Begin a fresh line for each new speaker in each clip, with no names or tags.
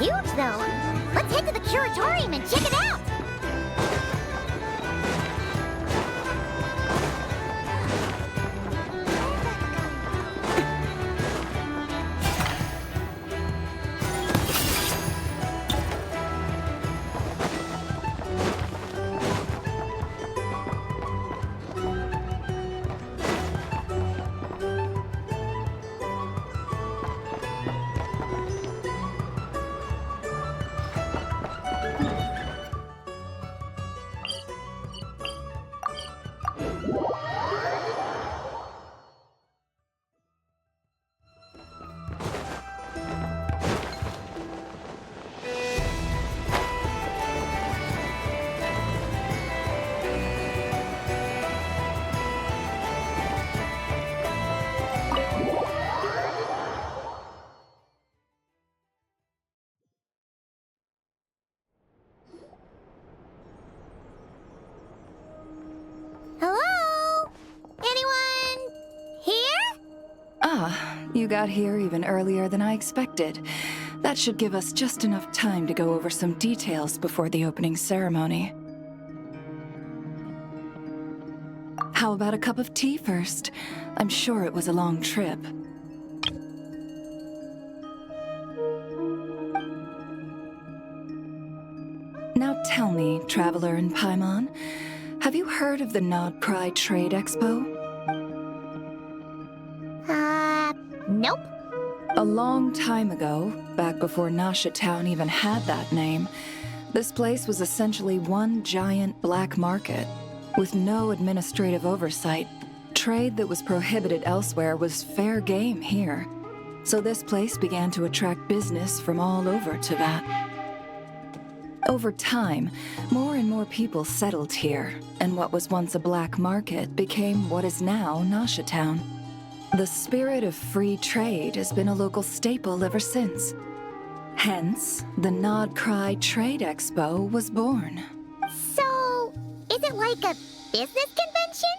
huge, though. Let's head to the Curatorium and check it out. Hello? Anyone here?
Ah, you got here even earlier than I expected. That should give us just enough time to go over some details before the opening ceremony. How about a cup of tea first? I'm sure it was a long trip. Now tell me, Traveler in Paimon, have you heard of the Nodcry Trade Expo?
Nope.
A long time ago, back before Nasha Town even had that name, this place was essentially one giant black market. With no administrative oversight, trade that was prohibited elsewhere was fair game here. So this place began to attract business from all over Teyvat. Over time, more and more people settled here, and what was once a black market became what is now Nasha Town. The spirit of free trade has been a local staple ever since. Hence, the Nodcry Trade Expo was born.
So, is it like a business convention?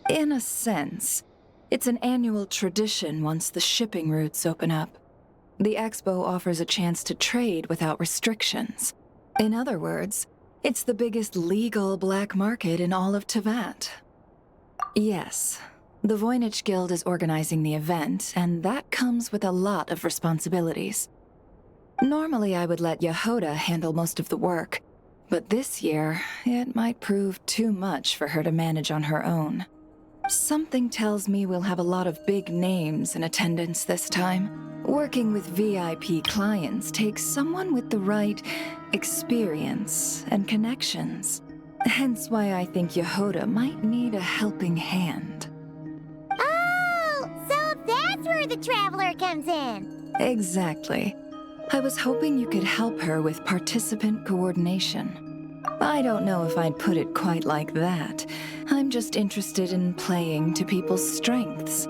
In a sense. It's an annual tradition once the shipping routes open up. The expo offers a chance to trade without restrictions. In other words, it's the biggest legal black market in all of Teyvat. Yes, the Voynich Guild is organizing the event, and that comes with a lot of responsibilities. Normally I would let Yehoda handle most of the work, but this year, it might prove too much for her to manage on her own. Something tells me we'll have a lot of big names in attendance this time. Working with VIP clients takes someone with the right experience and connections. Hence why I think Yehoda might need a helping hand.
Oh, so that's where the Traveler comes in.
Exactly. I was hoping you could help her with participant coordination. I don't know if I'd put it quite like that. I'm just interested in playing to people's strengths.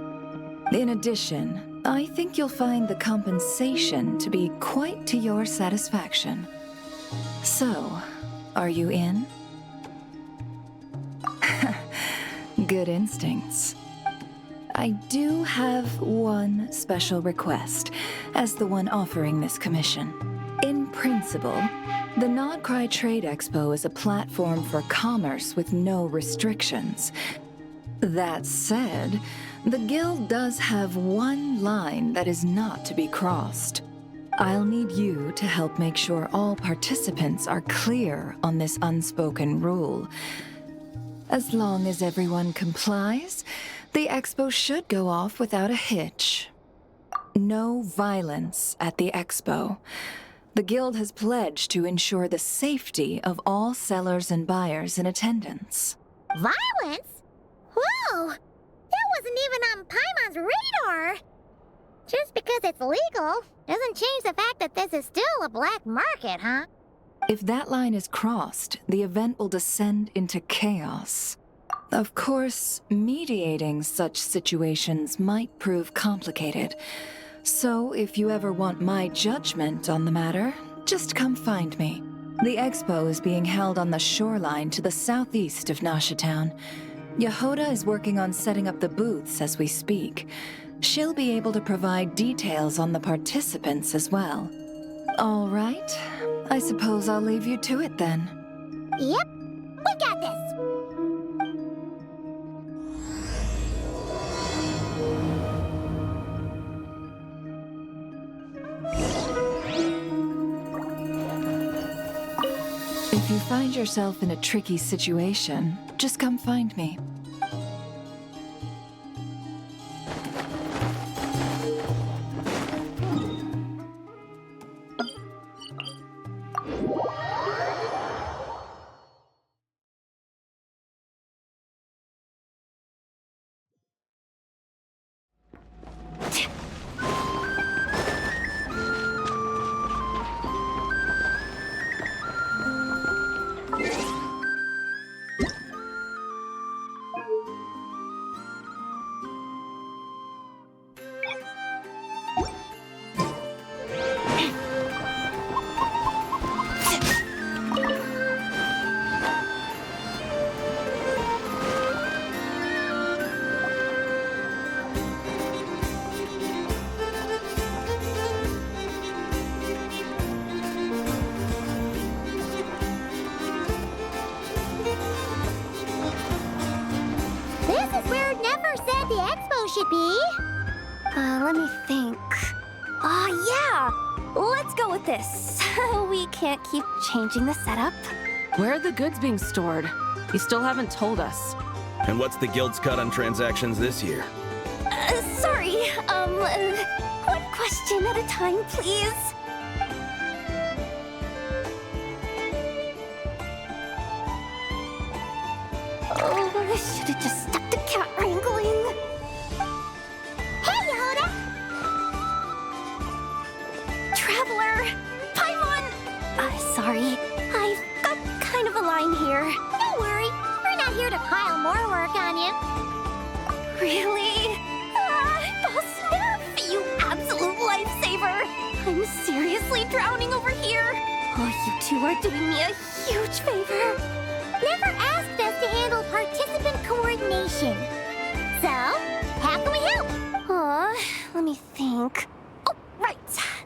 In addition, I think you'll find the compensation to be quite to your satisfaction. So, are you in? Good instincts. I do have one special request, as the one offering this commission. In principle, the Nodcry Trade Expo is a platform for commerce with no restrictions. That said, the Guild does have one line that is not to be crossed. I'll need you to help make sure all participants are clear on this unspoken rule. As long as everyone complies, the expo should go off without a hitch. No violence at the expo. The Guild has pledged to ensure the safety of all sellers and buyers in attendance.
Violence? Whoa! That wasn't even on Paimon's radar! Just because it's legal doesn't change the fact that this is still a black market, huh?
If that line is crossed, the event will descend into chaos. Of course, mediating such situations might prove complicated. So if you ever want my judgment on the matter, just come find me. The expo is being held on the shoreline to the southeast of Nasha Town. Yehoda is working on setting up the booths as we speak. She'll be able to provide details on the participants as well. All right. I suppose I'll leave you to it then.
Yep, we got this.
If you find yourself in a tricky situation, just come find me.
Should be.
Let me think. Yeah! Let's go with this. We can't keep changing the setup.
Where are the goods being stored? You still haven't told us.
And what's the guild's cut on transactions this year?
Sorry, one question at a time, please. Oh, I should have just stopped the cat wrangling.
Hey, Yehuda!
Traveler! Paimon! Sorry. I've got kind of a line here.
Don't worry, we're not here to pile more work on you.
Really? Boss Neff, you absolute lifesaver! I'm seriously drowning over here. Oh, you two are doing me a huge favor.
Never asked us to handle participant coordination. So, how can we help?
Let me think. Oh, right.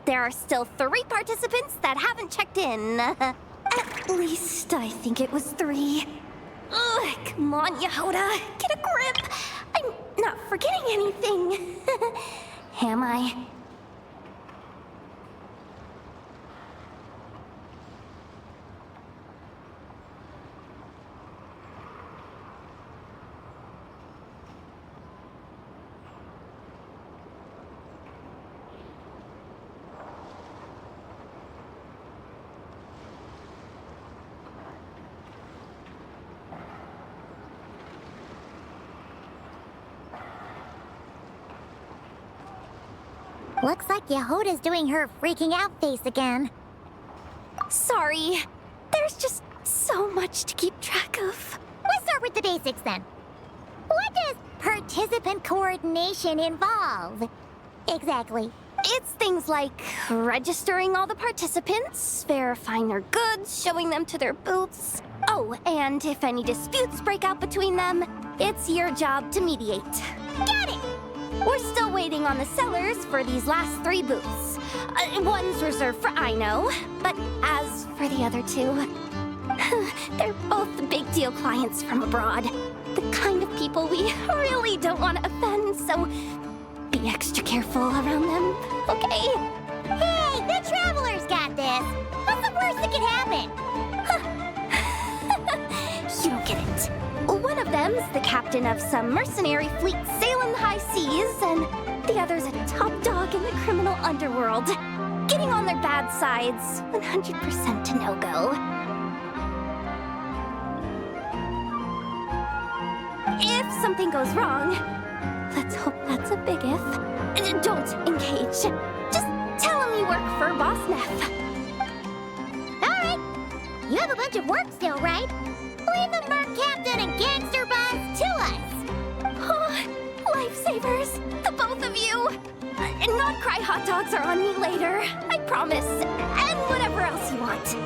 There are still 3 participants that haven't checked in. At least I think it was 3. Ugh, come on, Yehuda. Get a grip. I'm not forgetting anything. Am I?
Looks like Yehuda's doing her freaking out face again.
Sorry. There's just so much to keep track of.
Let's start with the basics then. What does participant coordination involve? Exactly.
It's things like registering all the participants, verifying their goods, showing them to their booths. Oh, and if any disputes break out between them, it's your job to mediate.
Got it!
We're still waiting on the sellers for these last 3 booths. One's reserved for Aino, but as for the other 2, they're both big deal clients from abroad. The kind of people we really don't want to offend, so be extra careful around them, okay?
Hey, the Traveler's got this! What's the worst that can happen?
You don't get it. One of them's the captain of some mercenary fleet sailing the high seas, and the other's a top dog in the criminal underworld. Getting on their bad sides, 100% a no-go. If something goes wrong, let's hope that's a big if. Don't engage. Just tell him you work for Boss Neff.
Alright. You have a bunch of work still, right? Leave the merc captain and gangster boss to us.
Oh, lifesavers, the both of you. Not cry hot dogs are on me later, I promise. And whatever else you want.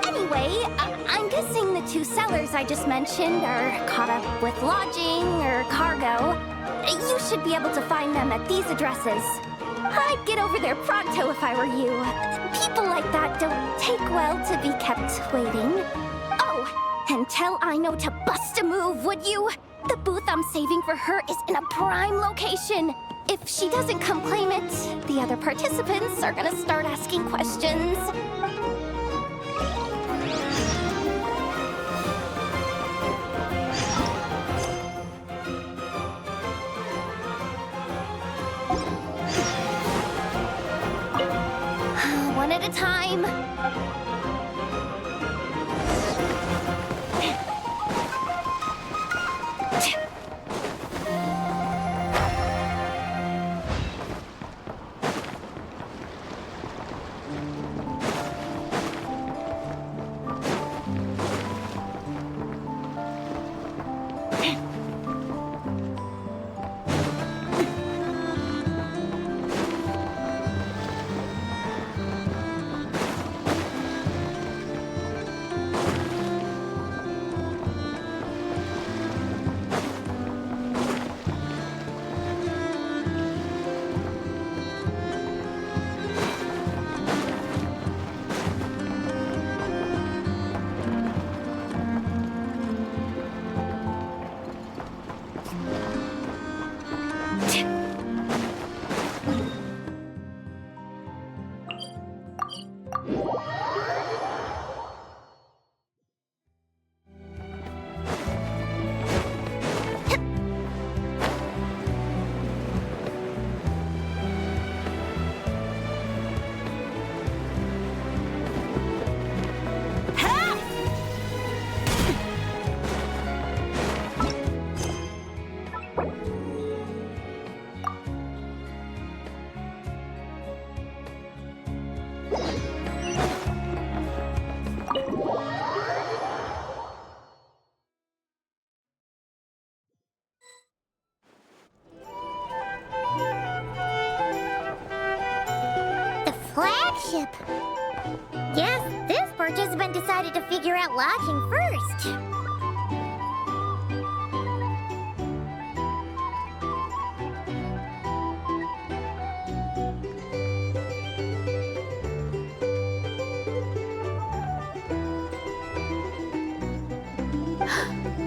Anyway, I'm guessing the 2 sellers I just mentioned are caught up with lodging or cargo. You should be able to find them at these addresses. I'd get over there pronto if I were you. People like that don't take well to be kept waiting. Oh, and tell Aino to bust a move, would you? The booth I'm saving for her is in a prime location. If she doesn't come claim it, the other participants are gonna start asking questions. One at a time.
Flagship. Guess this participant decided to figure out lodging first.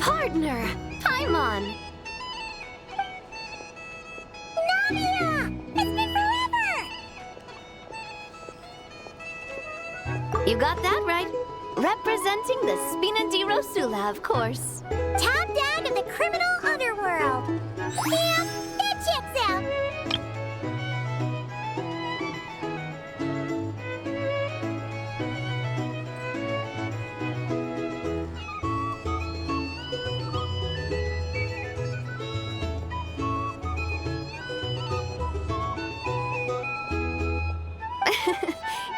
Partner, Paimon.
Navia! It's been forever!
You got that right. Representing the Spina di Rosula, of course.
Top dog of the criminal underworld. Yeah, that checks out.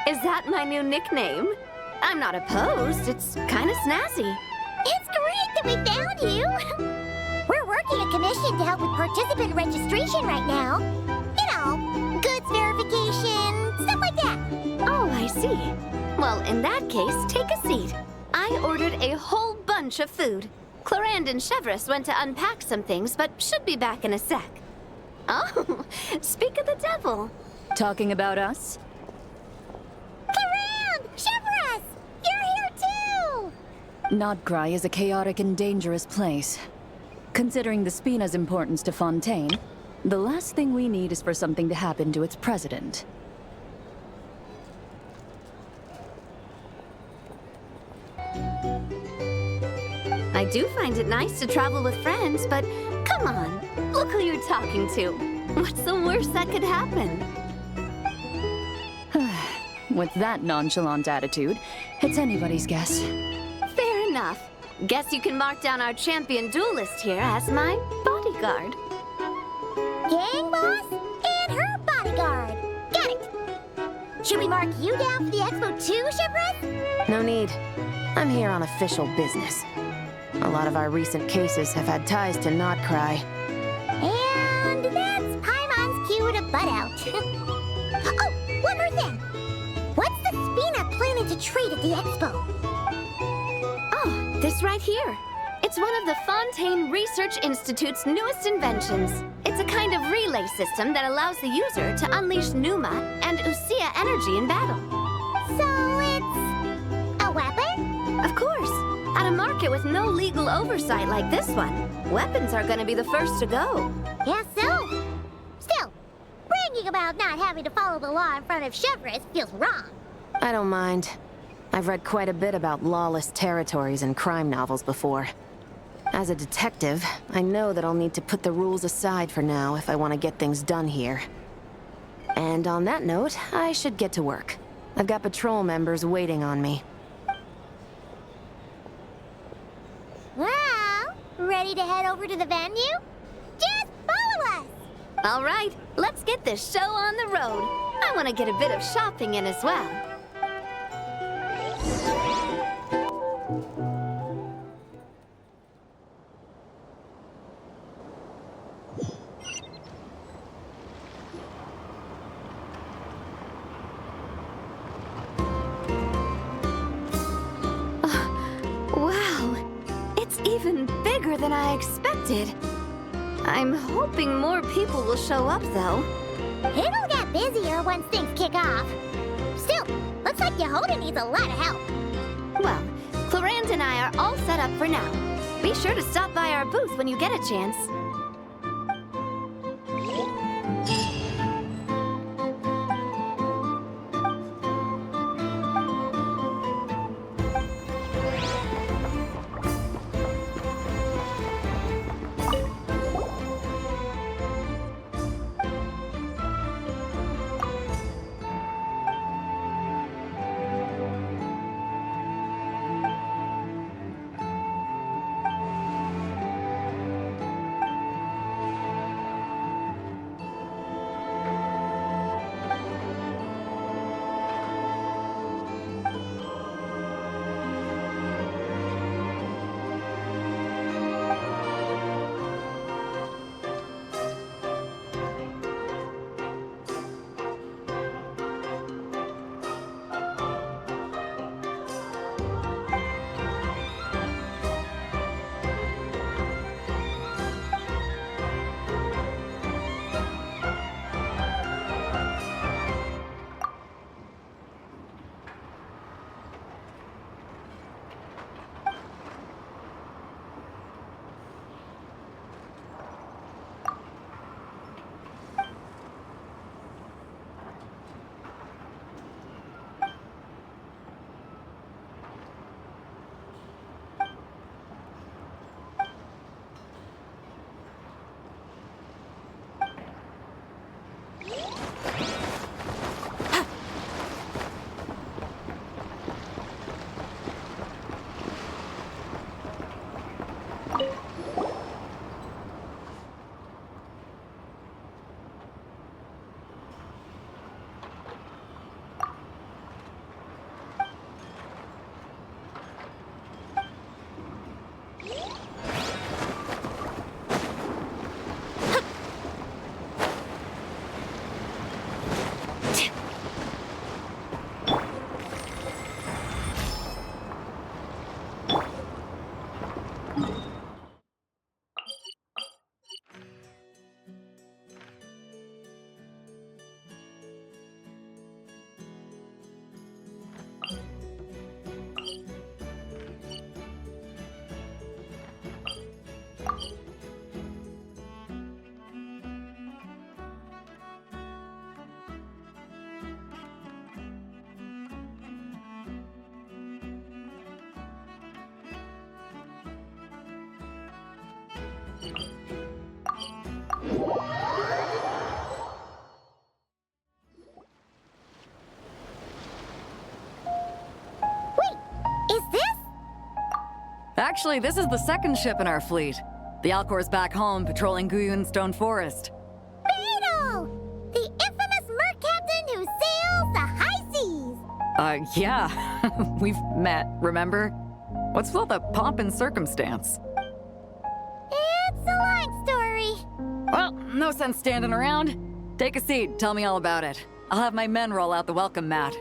Is that my new nickname? I'm not opposed. It's kind of snazzy.
It's great that we found you. We're working a commission to help with participant registration right now. You know, goods verification, stuff like that.
Oh, I see. Well, in that case, take a seat. I ordered a whole bunch of food. Clarand and Chevreuse went to unpack some things, but should be back in a sec. Oh, speak of the devil.
Talking about us?
Clarand! Chevreuse! You're here too!
Nodcry is a chaotic and dangerous place. Considering the Spina's importance to Fontaine, the last thing we need is for something to happen to its president.
I do find it nice to travel with friends, but come on, look who you're talking to. What's the worst that could happen?
With that nonchalant attitude, it's anybody's guess.
Fair enough. Guess you can mark down our champion duelist here as my bodyguard.
Gang boss and her bodyguard. Got it. Should we mark you down for the expo too, Chevreuse?
No need. I'm here on official business. A lot of our recent cases have had ties to Nodcry.
And that's Paimon's cue to butt out. Oh, one more thing. What's the Spina planning to trade at the expo?
Oh, this right here. It's one of the Fontaine Research Institute's newest inventions. It's a kind of relay system that allows the user to unleash Pneuma and Usia energy in battle.
So it's a weapon?
Of course. At a market with no legal oversight like this one, weapons are gonna be the first to go.
Yes, so. Still, bragging about not having to follow the law in front of Chevres feels wrong.
I don't mind. I've read quite a bit about lawless territories and crime novels before. As a detective, I know that I'll need to put the rules aside for now if I want to get things done here. And on that note, I should get to work. I've got patrol members waiting on me.
Well, ready to head over to the venue? Just follow us!
All right, let's get this show on the road. I want to get a bit of shopping in as well. Wow, it's even bigger than I expected. I'm hoping more people will show up, though.
It'll get busier once things kick off. Still, looks like Yehuda needs a lot of help.
Well, Clarant and I are all set up for now. Be sure to stop by our booth when you get a chance.
Actually, this is the second ship in our fleet. The Alcor's back home, patrolling Guyun Stone Forest.
Beetle! The infamous merc captain who sails the high seas!
Yeah. We've met, remember? What's with all the pomp and circumstance?
It's a long story.
Well, no sense standing around. Take a seat, tell me all about it. I'll have my men roll out the welcome mat.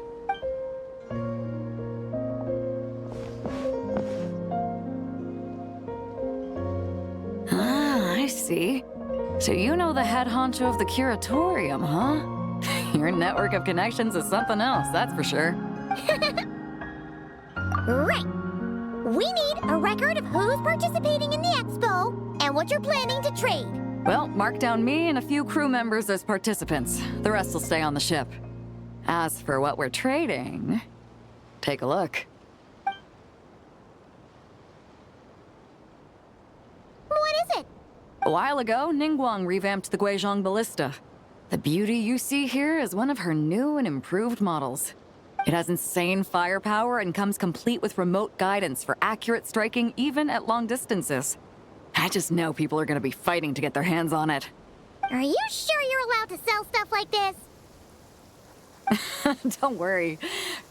see. So you know the head honcho of the Curatorium, huh? Your network of connections is something else, that's for sure.
Right. We need a record of who's participating in the expo and what you're planning to trade.
Well, mark down me and a few crew members as participants. The rest will stay on the ship. As for what we're trading, take a look.
What is it?
A while ago, Ningguang revamped the Guizhong Ballista. The beauty you see here is one of her new and improved models. It has insane firepower and comes complete with remote guidance for accurate striking even at long distances. I just know people are gonna be fighting to get their hands on it.
Are you sure you're allowed to sell stuff like this?
Don't worry.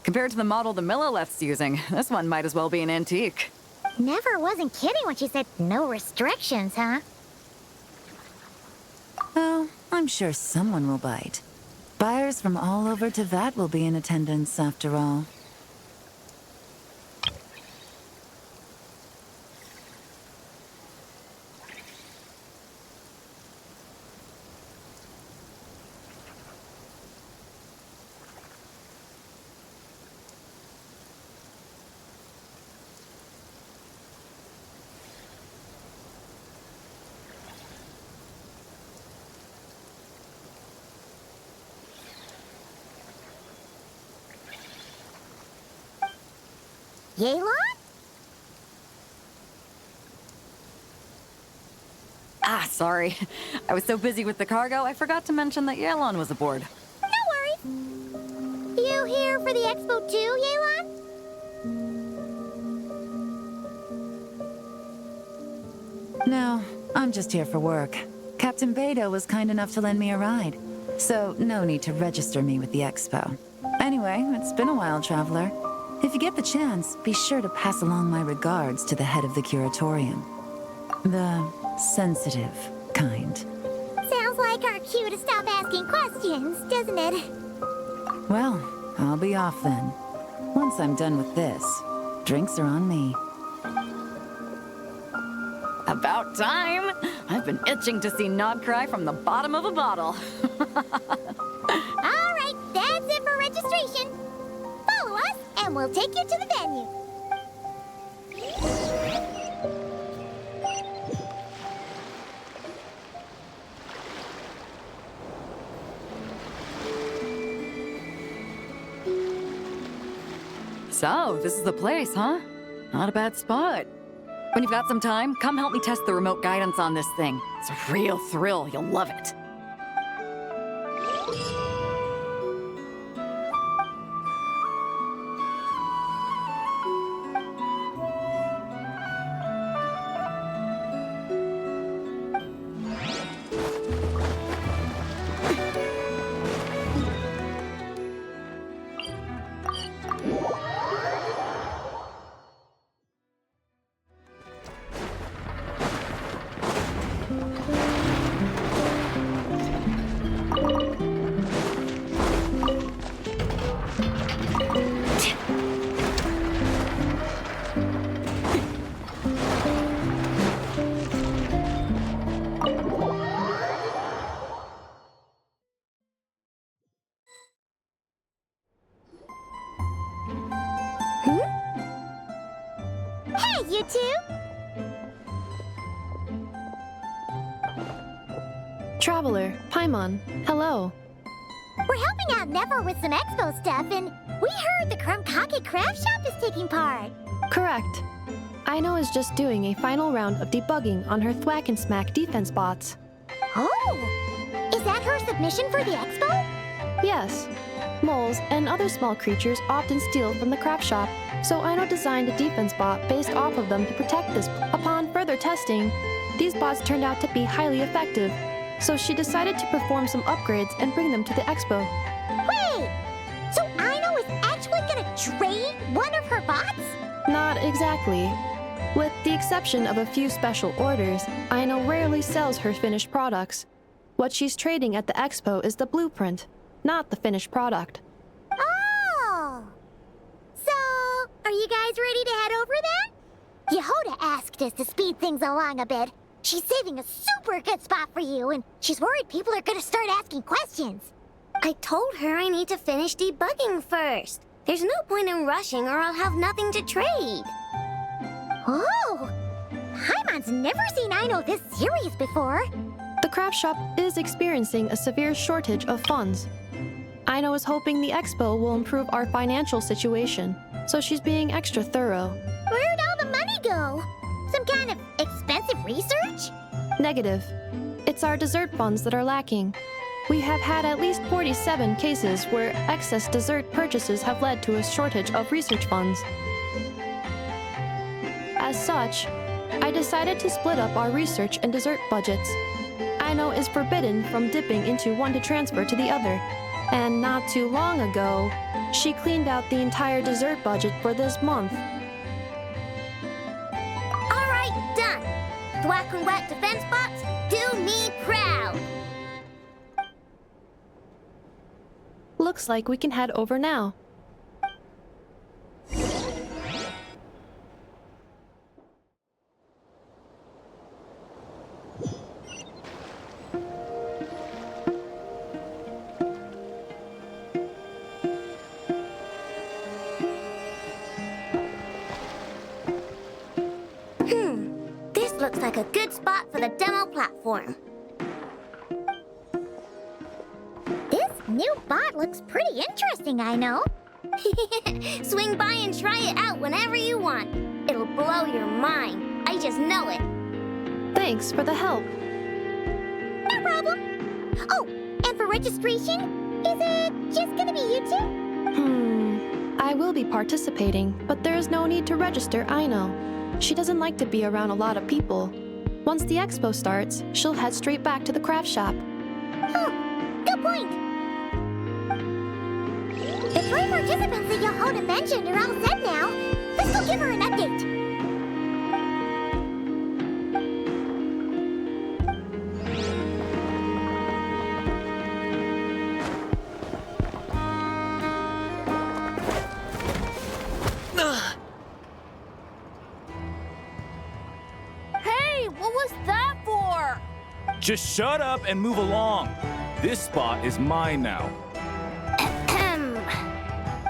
Compared to the model the Millileft's using, this one might as well be an antique.
Never wasn't kidding when she said no restrictions, huh?
Oh, I'm sure someone will bite. Buyers from all over Teyvat will be in attendance, after all.
Yelan?
Sorry. I was so busy with the cargo, I forgot to mention that Yelan was aboard.
No worries. You here for the expo too, Yelan?
No, I'm just here for work. Captain Beidou was kind enough to lend me a ride, so no need to register me with the expo. Anyway, it's been a while, Traveler. If you get the chance, be sure to pass along my regards to the head of the Curatorium. The sensitive kind.
Sounds like our cue to stop asking questions, doesn't it?
Well, I'll be off then. Once I'm done with this, drinks are on me.
About time! I've been itching to see Nod cry from the bottom of a bottle.
All right, that's it for registration. Follow us, and we'll take you to the venue.
So, this is the place, huh? Not a bad spot. When you've got some time, come help me test the remote guidance on this thing. It's a real thrill, you'll love it.
Hey, you two!
Traveler, Paimon, hello.
We're helping out Never with some expo stuff, and we heard the Krumkake craft shop is taking part.
Correct. Aino is just doing a final round of debugging on her Thwack and Smack defense bots.
Oh! Is that her submission for the expo?
Yes. Moles and other small creatures often steal from the craft shop, so Aino designed a defense bot based off of them to protect this. Upon further testing, these bots turned out to be highly effective, so she decided to perform some upgrades and bring them to the expo.
Wait! So Aino is actually gonna trade one of her bots?
Not exactly. With the exception of a few special orders, Aino rarely sells her finished products. What she's trading at the expo is the blueprint, not the finished product.
Oh! So, are you guys ready to head over then? Yehoda asked us to speed things along a bit, She's saving a super good spot for you, and she's worried people are gonna start asking questions.
I told her I need to finish debugging first. There's no point in rushing or I'll have nothing to trade.
Oh! Paimon's never seen Aino this serious before.
The craft shop is experiencing a severe shortage of funds. Aino is hoping the expo will improve our financial situation, so she's being extra thorough.
Where'd all the money go? Some kind of expensive research?
Negative. It's our dessert funds that are lacking. We have had at least 47 cases where excess dessert purchases have led to a shortage of research funds. As such, I decided to split up our research and dessert budgets. Aino is forbidden from dipping into one to transfer to the other, and not too long ago, she cleaned out the entire dessert budget for this month.
All right, done. Thwack and whack defense bots, do me proud.
Looks like we can head over now.
This looks like a good spot for the demo platform.
This new bot looks pretty interesting, I know.
Swing by and try it out whenever you want. It'll blow your mind. I just know it.
Thanks for the help.
No problem. Oh, and for registration, is it just gonna be you two?
I will be participating, but there is no need to register, Aino. She doesn't like to be around a lot of people. Once the expo starts, she'll head straight back to the craft shop.
Oh, good point. The 3 participants that Yohona mentioned are all set now. Let's go give her an update.
Hey, what was that for?
Just shut up and move along. This spot is mine now.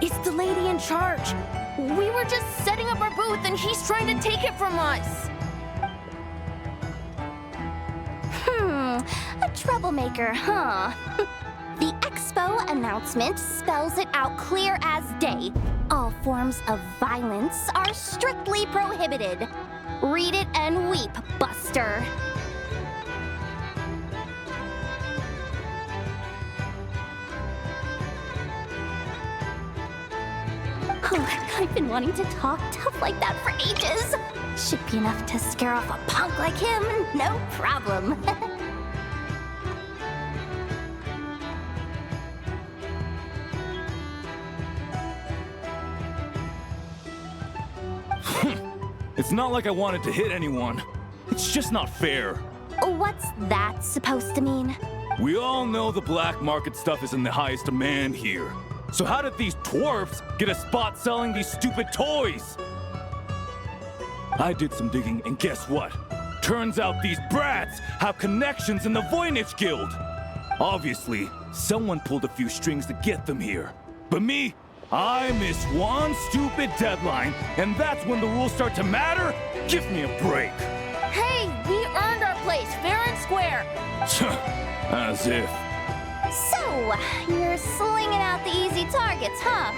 It's the lady in charge. We were just setting up our booth and she's trying to take it from us.
A troublemaker, huh? The expo announcement spells it out clear as day. All forms of violence are strictly prohibited. Read it and weep, Buster. I've been wanting to talk tough like that for ages. Should be enough to scare off a punk like him, no problem.
It's not like I wanted to hit anyone. It's just not fair.
What's that supposed to mean?
We all know the black market stuff is in the highest demand here. So how did these dwarfs get a spot selling these stupid toys? I did some digging, and guess what? Turns out these brats have connections in the Voynich Guild. Obviously, someone pulled a few strings to get them here. But me, I missed one stupid deadline, and that's when the rules start to matter? Give me a break.
Hey, we earned our place fair and square.
As if.
So, you're slinging out the easy targets, huh?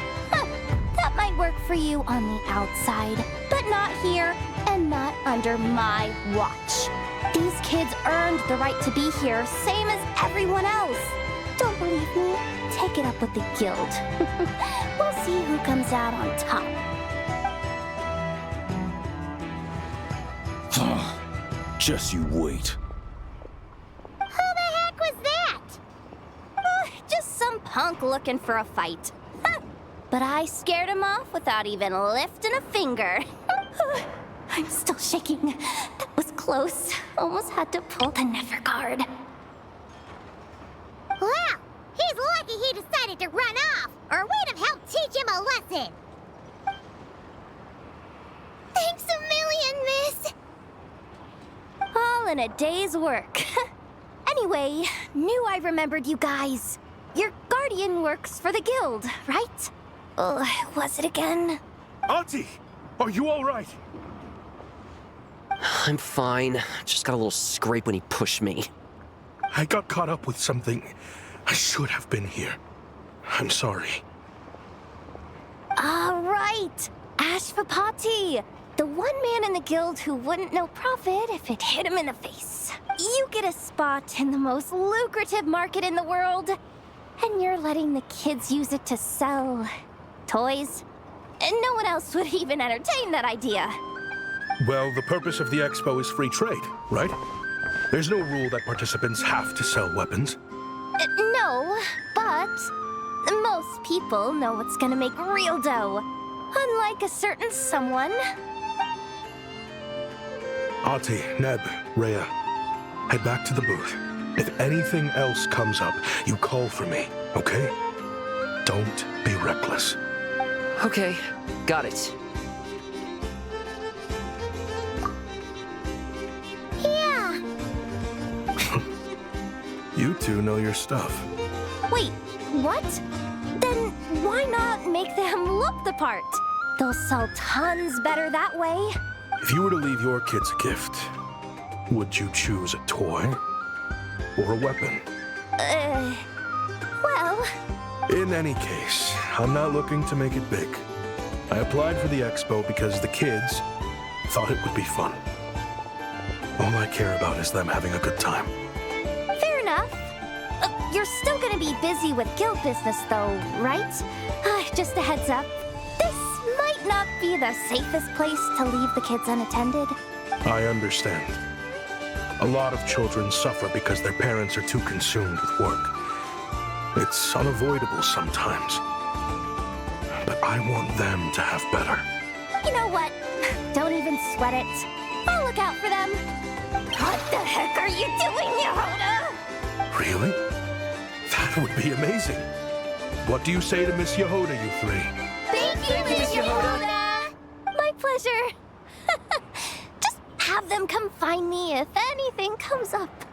That might work for you on the outside, but not here and not under my watch. These kids earned the right to be here, same as everyone else. Don't believe me? Take it up with the guild. We'll see who comes out on top.
Just you wait.
Who the heck was that?
Just some punk looking for a fight. But I scared him off without even lifting a finger. I'm still shaking. That was close. Almost had to pull the Never guard.
Well, he's lucky he decided to run off, or we'd have helped teach him a lesson. Thanks a million, miss.
All in a day's work. Anyway, knew I remembered you guys. Your guardian works for the guild, right? Was it again?
Auntie! Are you alright?
I'm fine. Just got a little scrape when he pushed me.
I got caught up with something. I should have been here. I'm sorry.
Right. Ashvapati. The one man in the guild who wouldn't know profit if it hit him in the face. You get a spot in the most lucrative market in the world, and you're letting the kids use it to sell toys. And no one else would even entertain that idea.
Well, the purpose of the expo is free trade, right? There's no rule that participants have to sell weapons.
No, but most people know what's gonna make real dough. Unlike a certain someone.
Auntie, Neb, Rhea, head back to the booth. If anything else comes up, you call for me, okay? Don't be reckless.
Okay, got it.
Yeah.
You two know your stuff.
Wait, what? Then why not make them look the part? They'll sell tons better that way.
If you were to leave your kids a gift, would you choose a toy or a weapon?
Well...
In any case, I'm not looking to make it big. I applied for the expo because the kids thought it would be fun. All I care about is them having a good time.
Fair enough. You're still gonna be busy with guild business though, right? Just a heads up. This might not be the safest place to leave the kids unattended.
I understand. A lot of children suffer because their parents are too consumed with work. It's unavoidable sometimes. But I want them to have better.
You know what? Don't even sweat it. I'll look out for them. What the heck are you doing, Yehoda?
Really? That would be amazing. What do you say to Miss Yehoda, you three?
Thank you, Miss Yehoda. My pleasure. Just have them come find me if anything comes up.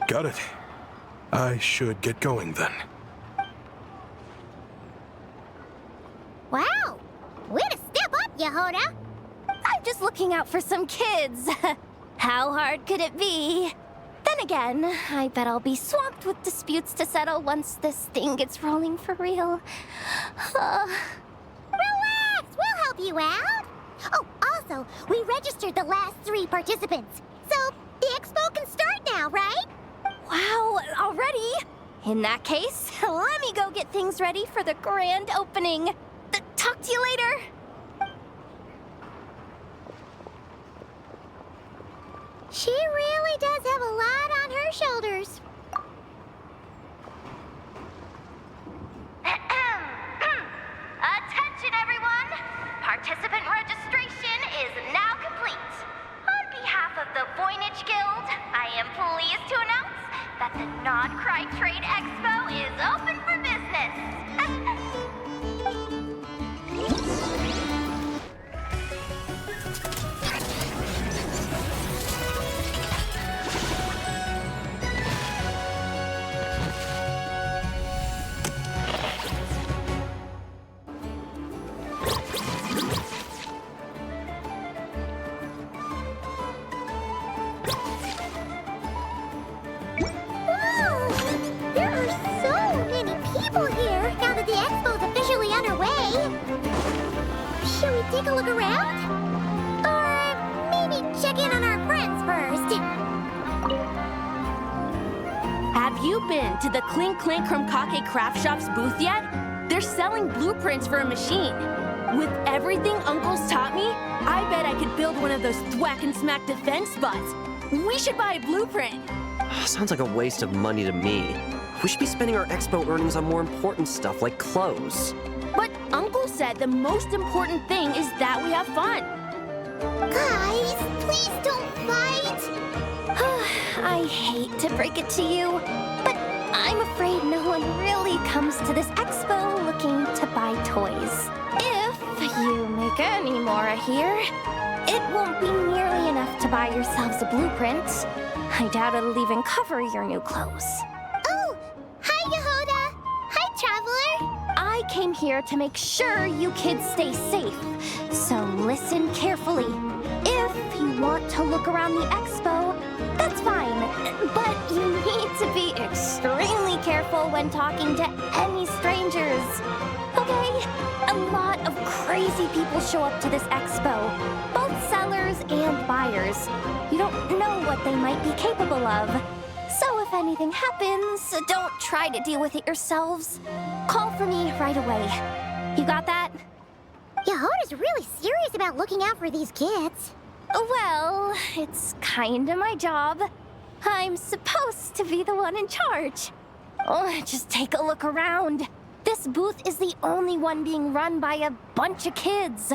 Got it. I should get going then.
Wow. Way to step up, Yehoda.
I'm just looking out for some kids. How hard could it be? Then again, I bet I'll be swamped with disputes to settle once this thing gets rolling for real.
Relax, we'll help you out. Oh, also, we registered the last 3 participants. So, the expo can start now, right?
Wow, already? In that case, let me go get things ready for the grand opening. Talk to you later.
She really does have a lot on her shoulders.
Attention, everyone! Participant registration is now complete. On behalf of the Voynich Guild, I am pleased to announce that the Non-Cry Trade Expo is open for business.
Take a look around? Or maybe check in on our friends first.
Have you been to the Clink Clink Krumkake Craft Shop's booth yet? They're selling blueprints for a machine. With everything Uncle's taught me, I bet I could build one of those thwack and smack defense bots. We should buy a blueprint.
Sounds like a waste of money to me. We should be spending our expo earnings on more important stuff like clothes.
But Uncle said the most important thing is that we have fun.
Guys, please don't fight.
I hate to break it to you, but I'm afraid no one really comes to this expo looking to buy toys. If you make any more here, it won't be nearly enough buy yourselves a blueprint. I doubt it'll even cover your new clothes.
Oh, hi, Yehuda. Hi, Traveler.
I came here to make sure you kids stay safe. So listen carefully. If you want to look around the expo, that's fine. But you need to be extremely careful when talking to any strangers. Okay? A lot of crazy people show up to this expo. Both sellers and buyers. You don't know what they might be capable of. So if anything happens, don't try to deal with it yourselves. Call for me right away. You got that?
Yehuda's really serious about looking out for these kids.
Well, it's kinda my job. I'm supposed to be the one in charge. Oh, just take a look around. This booth is the only one being run by a bunch of kids.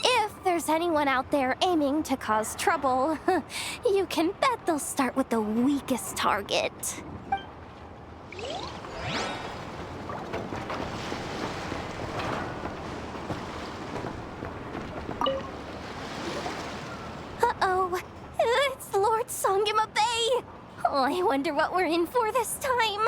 If there's anyone out there aiming to cause trouble, you can bet they'll start with the weakest target. Uh-oh, it's Lord Songima Bay. Oh, I wonder what we're in for this time.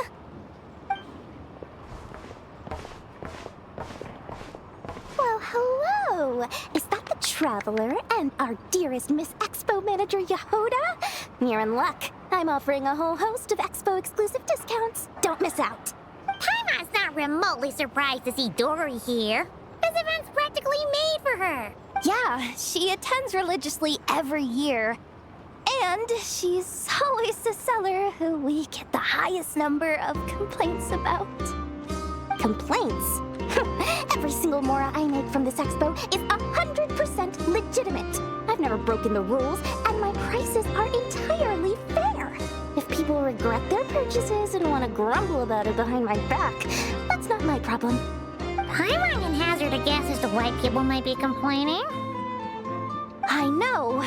Well, hello. Is that the Traveler and our dearest Miss Expo Manager Yehuda? You're in luck. I'm offering a whole host of Expo exclusive discounts. Don't miss out.
Paimon's not remotely surprised to see Dory here. This event's practically made for her.
Yeah, she attends religiously every year. And she's always the seller who we get the highest number of complaints about. Complaints? Every single Mora I make from this expo is 100% legitimate. I've never broken the rules, and my prices are entirely fair. If people regret their purchases and want to grumble about it behind my back, that's not my problem.
Paimon can hazard a guess as to why people might be complaining.
I know.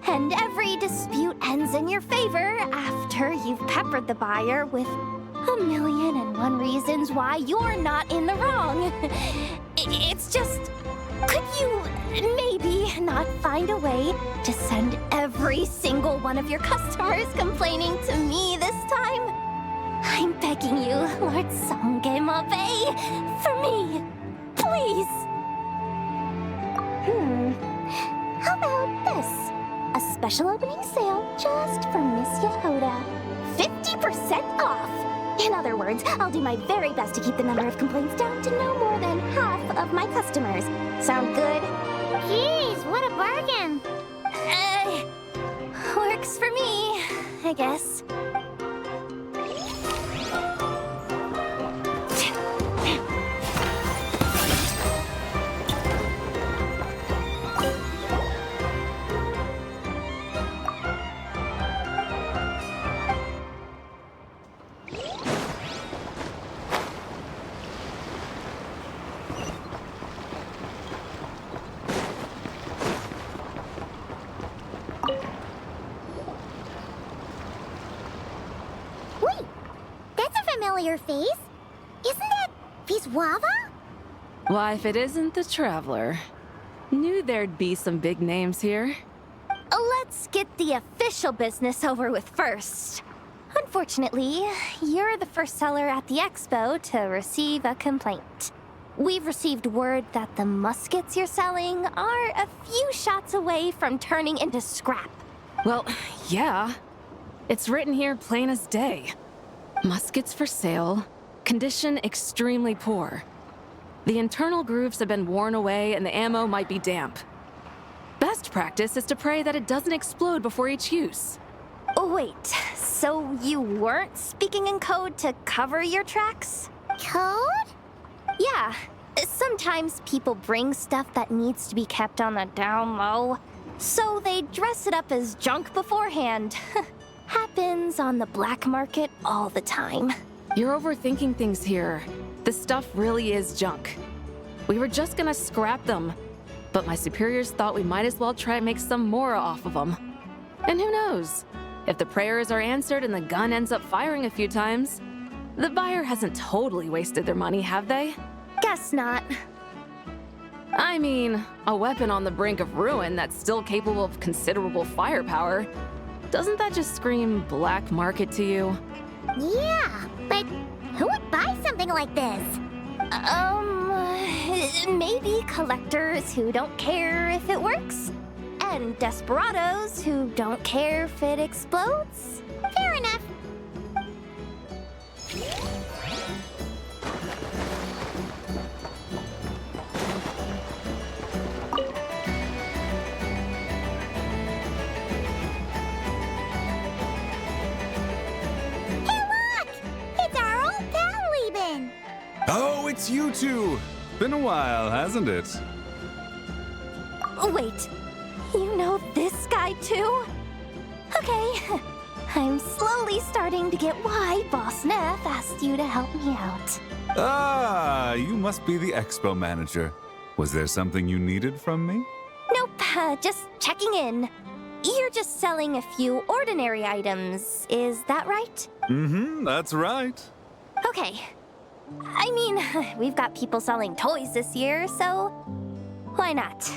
And every dispute ends in your favor after you've peppered the buyer with 1,000,001 reasons why you're not in the wrong. It's just, could you maybe not find a way to send every single one of your customers complaining to me this time? I'm begging you, Lord Songema Bay, for me, please. How about this? A special opening sale just for Miss Yehuda. 50% off! In other words, I'll do my very best to keep the number of complaints down to no more than half of my customers. Sound good?
Jeez, what a bargain!
Works for me, I guess.
Wait, that's a familiar face. Isn't that Viswava?
Why, if it isn't the Traveler. Knew there'd be some big names here.
Let's get the official business over with first. Unfortunately, you're the first seller at the expo to receive a complaint. We've received word that the muskets you're selling are a few shots away from turning into scrap.
Well, yeah. It's written here plain as day. Muskets for sale. Condition extremely poor. The internal grooves have been worn away and the ammo might be damp. Best practice is to pray that it doesn't explode before each use.
Oh, wait, so you weren't speaking in code to cover your tracks?
Code?
Yeah. Sometimes people bring stuff that needs to be kept on the down low, so they dress it up as junk beforehand. Happens on the black market all the time.
You're overthinking things here. This stuff really is junk. We were just gonna scrap them, but my superiors thought we might as well try and make some more off of them. And who knows? If the prayers are answered and the gun ends up firing a few times, the buyer hasn't totally wasted their money, have they?
Guess not.
I mean, a weapon on the brink of ruin that's still capable of considerable firepower. Doesn't that just scream black market to you?
Yeah, but who would buy something like this?
Maybe collectors who don't care if it works, and desperados who don't care if it explodes.
Fair enough. Hey, look! It's our old pal Lieben.
Oh, it's you two! Been a while, hasn't it?
Wait, you know this guy too? Okay, I'm slowly starting to get why Boss Neff asked you to help me out.
Ah, you must be the expo manager. Was there something you needed from me?
Nope, just checking in. You're just selling a few ordinary items, is that right?
Mm-hmm, that's right.
Okay. I mean, we've got people selling toys this year, so why not?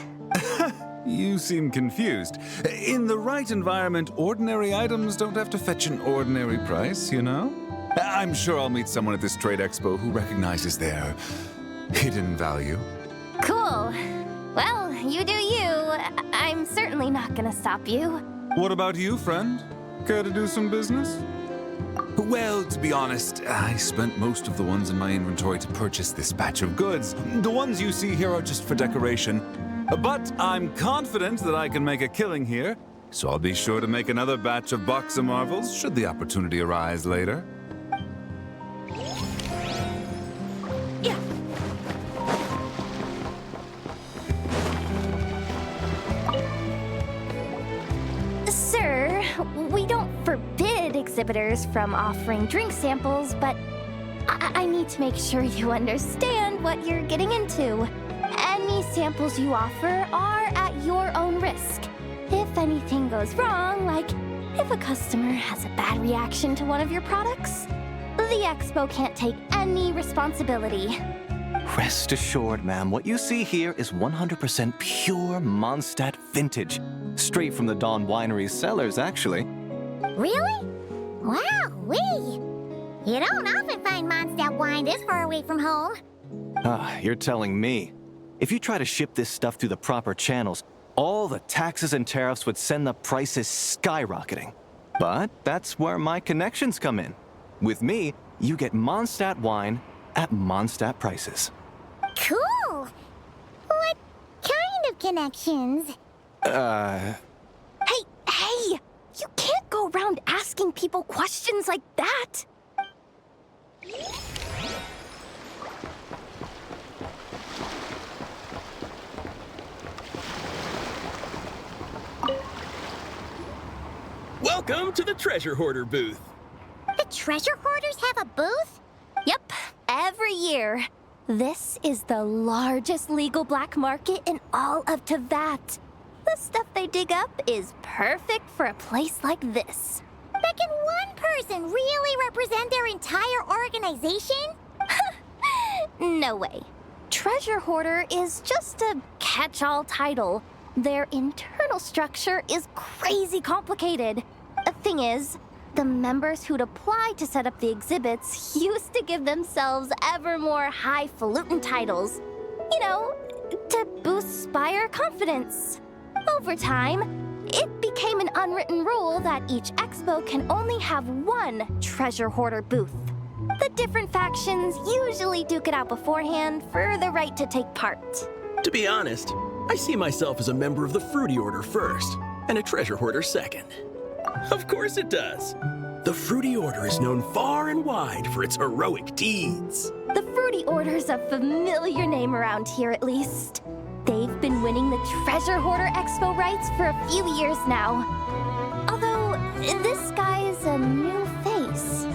You seem confused. In the right environment, ordinary items don't have to fetch an ordinary price, you know? I'm sure I'll meet someone at this trade expo who recognizes their hidden value.
Cool. Well, you do you. I'm certainly not gonna stop you.
What about you, friend? Care to do some business? Well, to be honest, I spent most of the ones in my inventory to purchase this batch of goods. The ones you see here are just for decoration. But I'm confident that I can make a killing here, so I'll be sure to make another batch of Box of Marvels should the opportunity arise later.
Yeah. Sir, we don't forbid exhibitors from offering drink samples, but I need to make sure you understand what you're getting into. Any samples you offer are at your own risk. If anything goes wrong, like if a customer has a bad reaction to one of your products, the expo can't take any responsibility.
Rest assured, ma'am, what you see here is 100% pure Mondstadt vintage. Straight from the Dawn Winery's cellars, actually.
Really? Wow-wee! You don't often find Mondstadt wine this far away from home.
Ah, you're telling me. If you try to ship this stuff through the proper channels, all the taxes and tariffs would send the prices skyrocketing. But that's where my connections come in. With me, you get Mondstadt wine at Mondstadt prices.
Cool! What kind of connections?
Hey! You can't go around asking people questions like that!
Welcome to the Treasure Hoarder booth.
The treasure hoarders have a booth?
Yep, every year. This is the largest legal black market in all of Tevat. The stuff they dig up is perfect for a place like this.
But can one person really represent their entire organization?
No way. Treasure Hoarder is just a catch-all title. Their internal structure is crazy complicated. The thing is, the members who'd apply to set up the exhibits used to give themselves ever more highfalutin titles. You know, to boost buyer confidence. Over time, it became an unwritten rule that each expo can only have one Treasure Hoarder booth. The different factions usually duke it out beforehand for the right to take part.
To be honest, I see myself as a member of the Fruity Order first, and a Treasure Hoarder second. Of course it does. The Fruity Order is known far and wide for its heroic deeds.
The Fruity Order's a familiar name around here, at least. They've been winning the Treasure Hoarder Expo rights for a few years now. Although, this guy's a new face.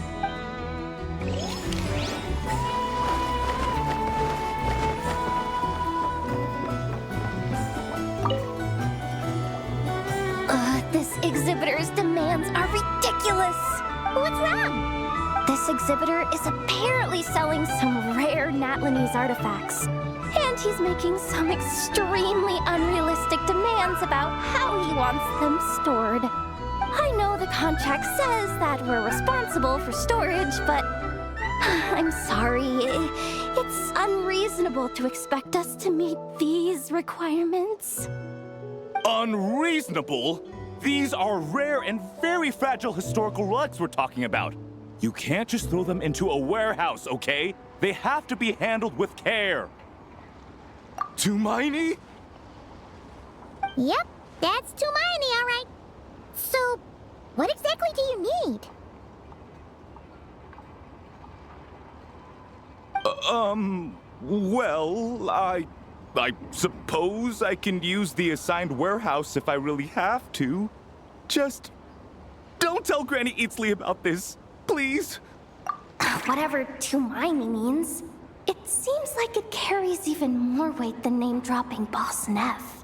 This exhibitor's demands are ridiculous.
What's wrong?
This exhibitor is apparently selling some rare Natlanese artifacts. And he's making some extremely unrealistic demands about how he wants them stored. I know the contract says that we're responsible for storage, but I'm sorry. It's unreasonable to expect us to meet these requirements.
Unreasonable? These are rare and very fragile historical relics we're talking about. You can't just throw them into a warehouse, okay? They have to be handled with care. Tumaini?
Yep, that's Tumaini, all right. So, what exactly do you need?
Well, I suppose I can use the assigned warehouse if I really have to. Just don't tell Granny Eatsley about this, please.
Whatever Tumaini means, it seems like it carries even more weight than name-dropping Boss Neff.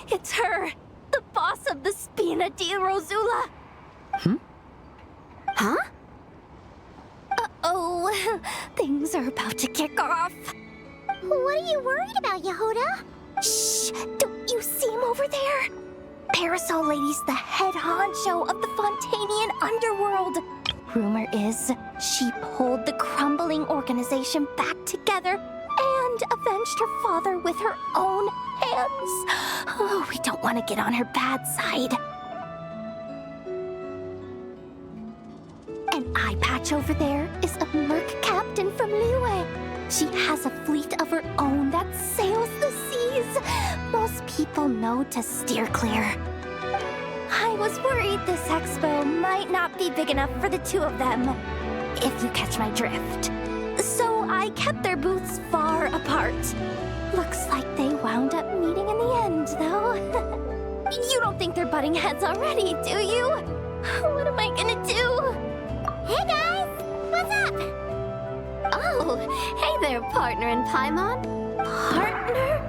It's her! The boss of the Spina di Rosula! Huh? Uh-oh, things are about to kick off.
What are you worried about, Yehuda?
Shh! Don't you see him over there? Parasol Lady's the head honcho of the Fontanian underworld. Rumor is, she pulled the crumbling organization back together and avenged her father with her own hands. Oh, we don't want to get on her bad side. An eye patch over there is a merc captain from Liyue. She has a fleet of her own that sails the seas. Most people know to steer clear. I was worried this expo might not be big enough for the two of them, if you catch my drift. So I kept their booths far apart. Looks like they wound up meeting in the end, though. You don't think they're butting heads already, do you? What am I gonna do?
Hey guys, what's up?
Oh, hey there, partner in Paimon. Partner?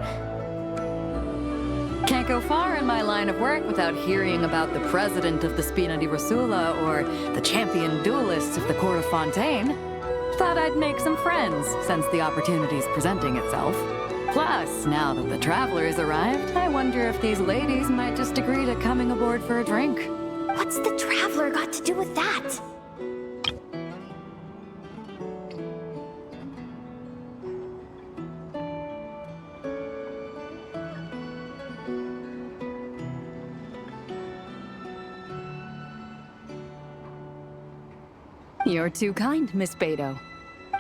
Can't go far in my line of work without hearing about the president of the Spina di Rosula or the champion duelist of the court of Fontaine. Thought I'd make some friends since the opportunity's presenting itself. Plus, now that the traveler's arrived, I wonder if these ladies might just agree to coming aboard for a drink.
What's the traveler got to do with that?
You're too kind, Miss Beto.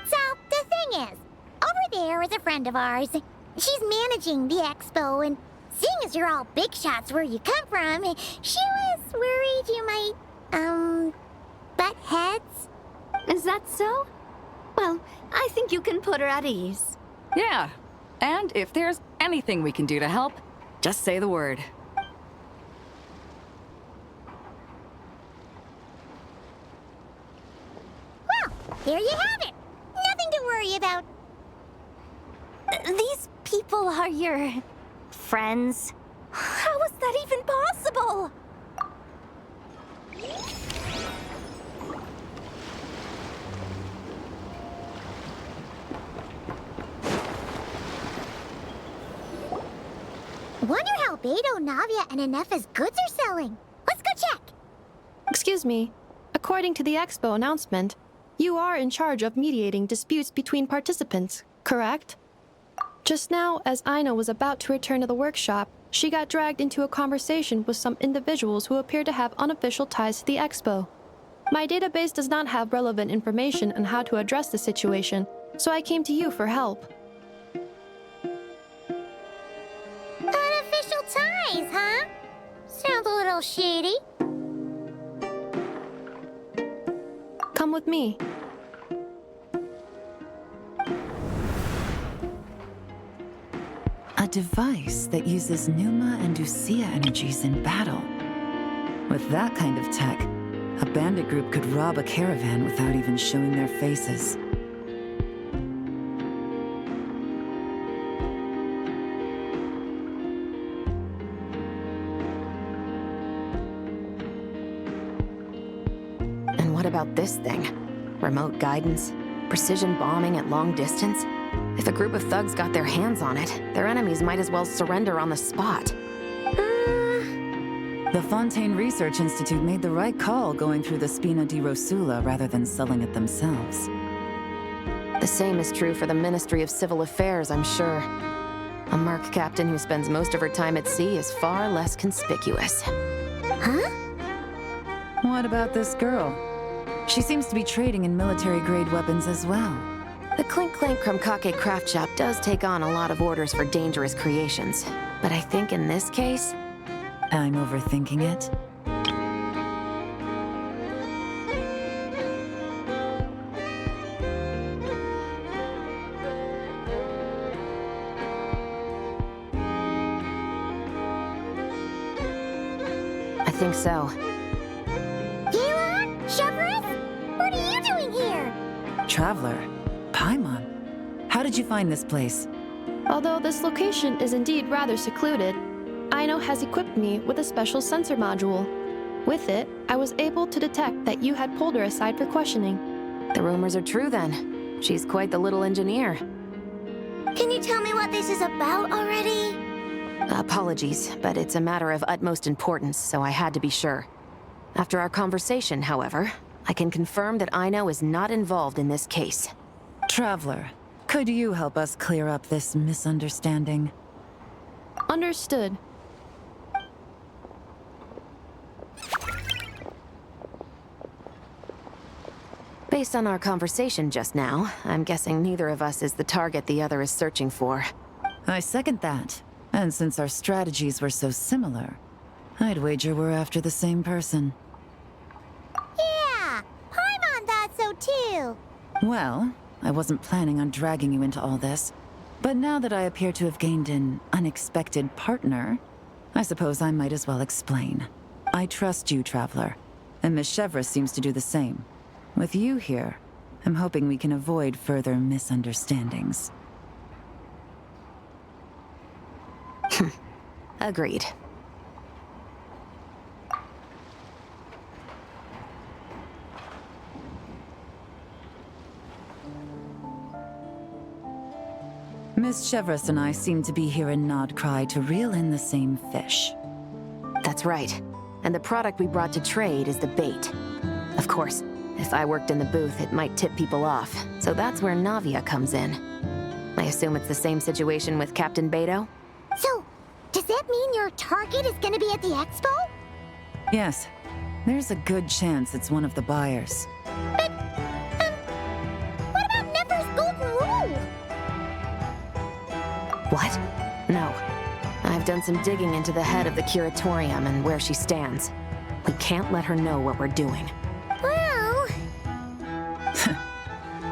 So, the thing is, over there is a friend of ours. She's managing the expo, and seeing as you're all big shots where you come from, she was worried you might, butt heads.
Is that so? Well, I think you can put her at ease.
Yeah, and if there's anything we can do to help, just say the word.
Well, there you have it. Nothing to worry about.
These people are your friends? How is that even possible?
Wonder how Beto, Navia, and Anefa's goods are selling. Let's go check.
Excuse me. According to the expo announcement, you are in charge of mediating disputes between participants, correct? Just now, as Aino was about to return to the workshop, she got dragged into a conversation with some individuals who appear to have unofficial ties to the expo. My database does not have relevant information on how to address the situation, so I came to you for help.
Unofficial ties, huh? Sounds a little shady.
Come with me.
A device that uses Pneuma and Usia energies in battle. With that kind of tech, a bandit group could rob a caravan without even showing their faces.
And what about this thing? Remote guidance? Precision bombing at long distance? If a group of thugs got their hands on it, their enemies might as well surrender on the spot.
The Fontaine Research Institute made the right call going through the Spina di Rosula rather than selling it themselves.
The same is true for the Ministry of Civil Affairs, I'm sure. A merc captain who spends most of her time at sea is far less conspicuous.
Huh?
What about this girl? She seems to be trading in military-grade weapons as well.
The Clink Clank Krumkake craft shop does take on a lot of orders for dangerous creations. But I think in this case...
I'm overthinking it.
I think so.
Gila? Chevron? What are you doing here?
Traveler? Paimon? How did you find this place?
Although this location is indeed rather secluded, Aino has equipped me with a special sensor module. With it, I was able to detect that you had pulled her aside for questioning.
The rumors are true then. She's quite the little engineer.
Can you tell me what this is about already?
Apologies, but it's a matter of utmost importance, so I had to be sure. After our conversation, however, I can confirm that Aino is not involved in this case.
Traveler, could you help us clear up this misunderstanding?
Understood.
Based on our conversation just now, I'm guessing neither of us is the target the other is searching for.
I second that. And since our strategies were so similar, I'd wager we're after the same person.
Yeah, Paimon thought so too.
Well, I wasn't planning on dragging you into all this, but now that I appear to have gained an unexpected partner, I suppose I might as well explain. I trust you, Traveler, and Miss Chevra seems to do the same. With you here, I'm hoping we can avoid further misunderstandings.
Agreed.
Miss Chevras and I seem to be here in Nodcry to reel in the same fish.
That's right. And the product we brought to trade is the bait. Of course, if I worked in the booth, it might tip people off, so that's where Navia comes in. I assume it's the same situation with Captain Beto?
So, does that mean your target is gonna be at the expo?
Yes, there's a good chance it's one of the buyers.
But, what about Nefer's golden rule?
What? No. I've done some digging into the head of the Curatorium and where she stands. We can't let her know what we're doing.
Well...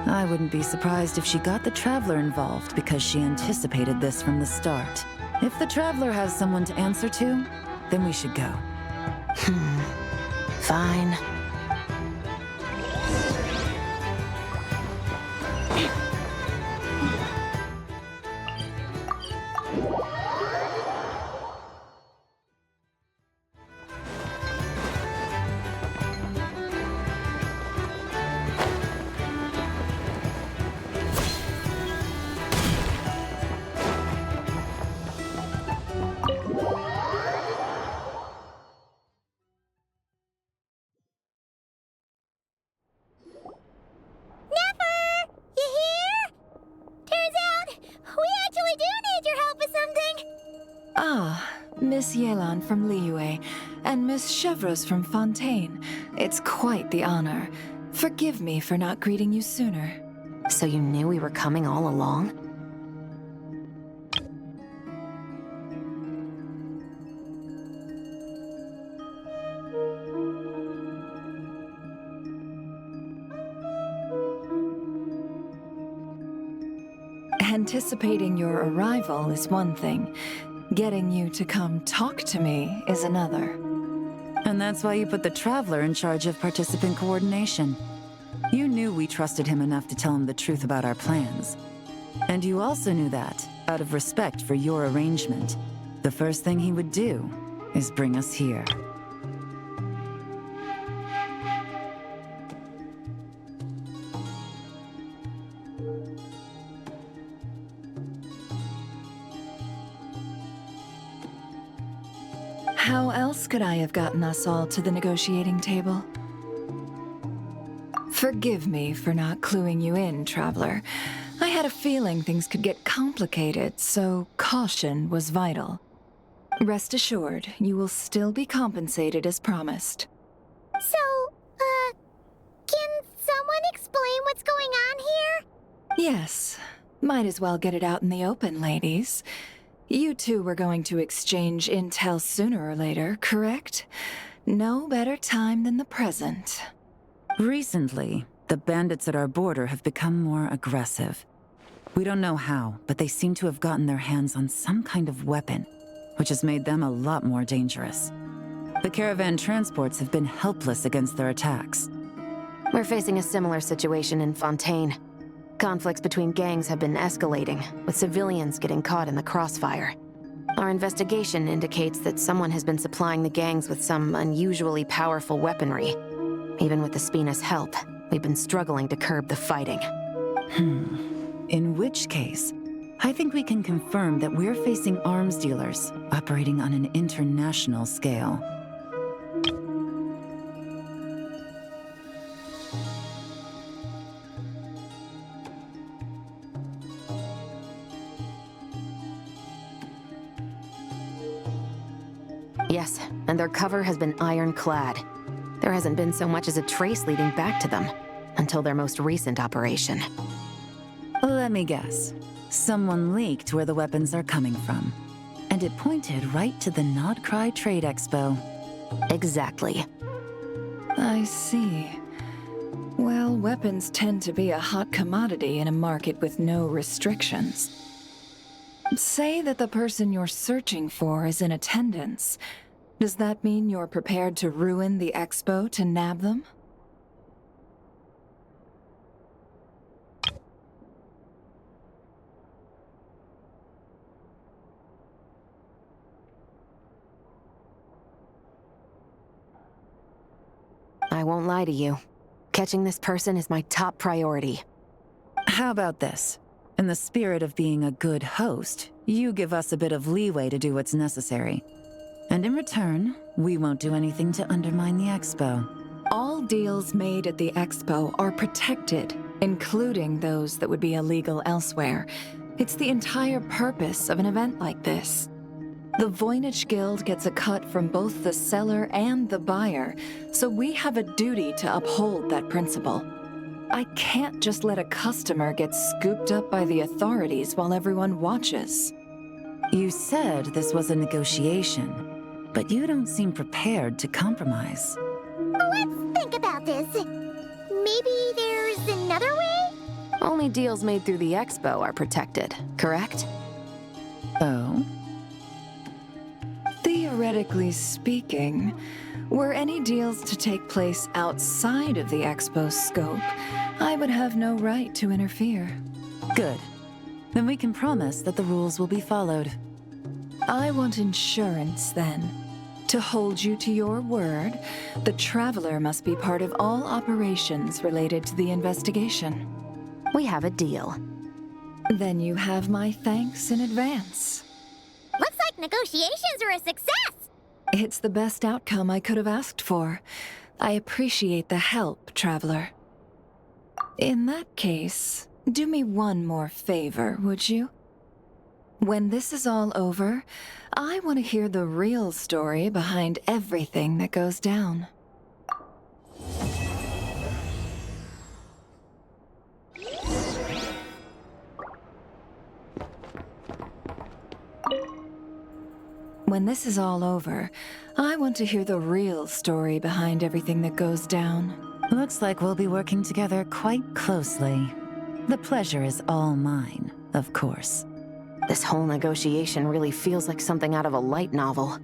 I wouldn't be surprised if she got the Traveler involved because she anticipated this from the start. If the Traveler has someone to answer to, then we should go.
Fine.
Nefer! You here? Turns out, we actually do need your help with something.
Ah, Miss Yelan from Liyue, and Miss Chevros from Fontaine. It's quite the honor. Forgive me for not greeting you sooner.
So you knew we were coming all along?
And Anticipating your arrival is one thing. Getting you to come talk to me is another.
And that's why you put the Traveler in charge of participant coordination. You knew we trusted him enough to tell him the truth about our plans. And you also knew that, out of respect for your arrangement, the first thing he would do is bring us here.
How else could I have gotten us all to the negotiating table? Forgive me for not cluing you in, Traveler. I had a feeling things could get complicated, so caution was vital. Rest assured, you will still be compensated as promised.
So, can someone explain what's going on here?
Yes. Might as well get it out in the open, ladies. You two were going to exchange intel sooner or later, correct? No better time than the present.
Recently, the bandits at our border have become more aggressive. We don't know how, but they seem to have gotten their hands on some kind of weapon, which has made them a lot more dangerous. The caravan transports have been helpless against their attacks.
We're facing a similar situation in Fontaine. Conflicts between gangs have been escalating, with civilians getting caught in the crossfire. Our investigation indicates that someone has been supplying the gangs with some unusually powerful weaponry. Even with the Spina's help, we've been struggling to curb the fighting.
In which case, I think we can confirm that we're facing arms dealers operating on an international scale.
Yes, and their cover has been ironclad. There hasn't been so much as a trace leading back to them, until their most recent operation.
Let me guess. Someone leaked where the weapons are coming from. And it pointed right to the Nodcry Trade Expo.
Exactly.
I see. Well, weapons tend to be a hot commodity in a market with no restrictions. Say that the person you're searching for is in attendance. Does that mean you're prepared to ruin the expo to nab them?
I won't lie to you. Catching this person is my top priority.
How about this? In the spirit of being a good host, you give us a bit of leeway to do what's necessary. And in return, we won't do anything to undermine the expo.
All deals made at the expo are protected, including those that would be illegal elsewhere. It's the entire purpose of an event like this. The Voynich Guild gets a cut from both the seller and the buyer, so we have a duty to uphold that principle. I can't just let a customer get scooped up by the authorities while everyone watches.
You said this was a negotiation, but you don't seem prepared to compromise.
Let's think about this. Maybe there's another way?
Only deals made through the expo are protected, correct?
Oh?
Theoretically speaking, were any deals to take place outside of the expo's scope, I would have no right to interfere.
Good. Then we can promise that the rules will be followed.
I want insurance, then. To hold you to your word, the Traveler must be part of all operations related to the investigation.
We have a deal.
Then you have my thanks in advance.
Looks like negotiations are a success!
It's the best outcome I could have asked for. I appreciate the help, Traveler. In that case, do me one more favor, would you? When this is all over, I want to hear the real story behind everything that goes down. When this is all over, I want to hear the real story behind everything that goes down.
Looks like we'll be working together quite closely. The pleasure is all mine. of course.
This whole negotiation really feels like something out of a light novel.